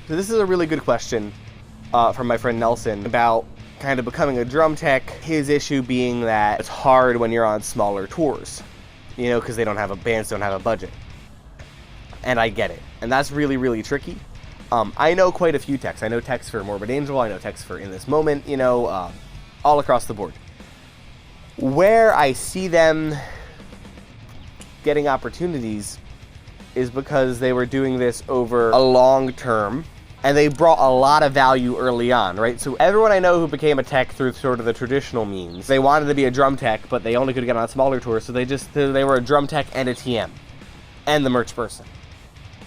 So this is a really good question from my friend Nelson about kind of becoming a drum tech. His issue being that it's hard when you're on smaller tours, you know, because bands don't have a budget. And I get it. And that's really, really tricky. I know quite a few techs. I know techs for Morbid Angel. I know techs for In This Moment, you know, all across the board. Where I see them getting opportunities is because they were doing this over a long term, and they brought a lot of value early on, right? So everyone I know who became a tech through sort of the traditional means, they wanted to be a drum tech, but they only could get on smaller tours, so they were a drum tech and a TM, and the merch person.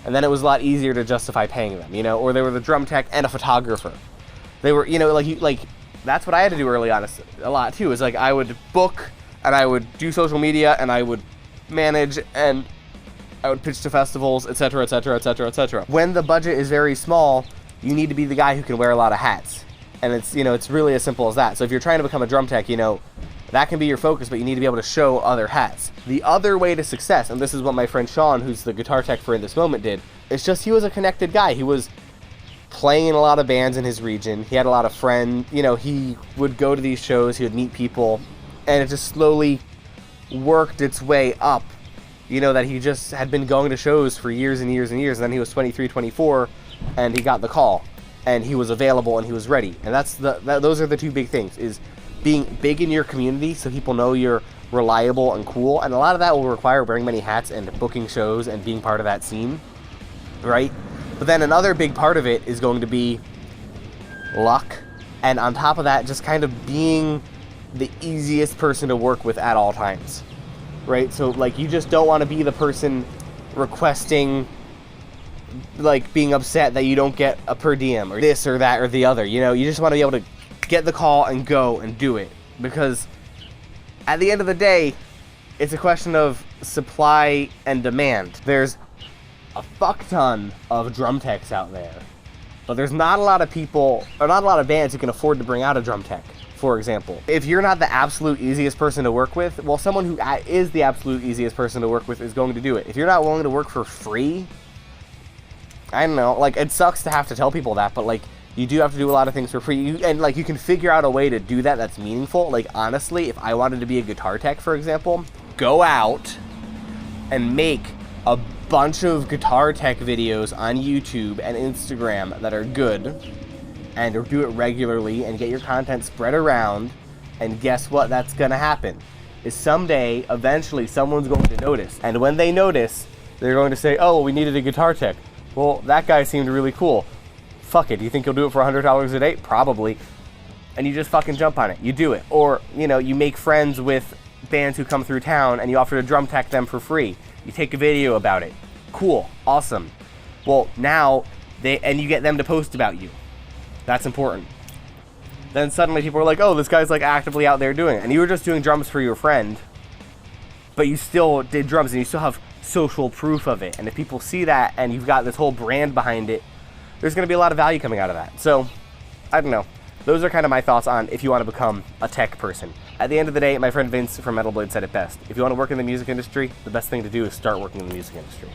And then it was a lot easier to justify paying them, you know, or they were the drum tech and a photographer. They were, you know, like that's what I had to do early on a lot too, is like I would book, and I would do social media, and I would manage, and I would pitch to festivals, etc., etc., etc., etc. When the budget is very small, you need to be the guy who can wear a lot of hats. And it's, you know, it's really as simple as that. So if you're trying to become a drum tech, you know, that can be your focus, but you need to be able to show other hats. The other way to success, and this is what my friend Sean, who's the guitar tech for In This Moment, did, it's just he was a connected guy. He was playing in a lot of bands in his region. He had a lot of friends. You know, he would go to these shows, he would meet people, and it just slowly worked its way up. You know, that he just had been going to shows for years and years and years, and then he was 23, 24, and he got the call, and he was available, and he was ready. And those are the two big things, is being big in your community so people know you're reliable and cool, and a lot of that will require wearing many hats and booking shows and being part of that scene, right? But then another big part of it is going to be luck, and on top of that, just kind of being the easiest person to work with at all times. Right, so like you just don't want to be the person requesting, like being upset that you don't get a per diem or this or that or the other. You know, you just want to be able to get the call and go and do it, because at the end of the day, it's a question of supply and demand. There's a fuck ton of drum techs out there, but there's not a lot of people or not a lot of bands who can afford to bring out a drum tech. For example, if you're not the absolute easiest person to work with, well, someone who is the absolute easiest person to work with is going to do it. If you're not willing to work for free, I don't know, like, it sucks to have to tell people that, but like, you do have to do a lot of things for free, and like, you can figure out a way to do that that's meaningful. Like, honestly, if I wanted to be a guitar tech, for example, go out and make a bunch of guitar tech videos on YouTube and Instagram that are good, and do it regularly and get your content spread around, and guess what? That's gonna happen. Is someday, eventually, someone's going to notice. And when they notice, they're going to say, oh, well, we needed a guitar tech. Well, that guy seemed really cool. Fuck it, do you think you'll do it for $100 a day? Probably. And you just fucking jump on it. You do it. Or, you know, you make friends with bands who come through town and you offer to drum tech them for free. You take a video about it. Cool, awesome. Well, now, and you get them to post about you. That's important. Then suddenly people are like, oh, this guy's like actively out there doing it. And you were just doing drums for your friend, but you still did drums and you still have social proof of it. And if people see that and you've got this whole brand behind it, there's going to be a lot of value coming out of that. So, I don't know. Those are kind of my thoughts on if you want to become a tech person. At the end of the day, my friend Vince from Metal Blade said it best. If you want to work in the music industry, the best thing to do is start working in the music industry.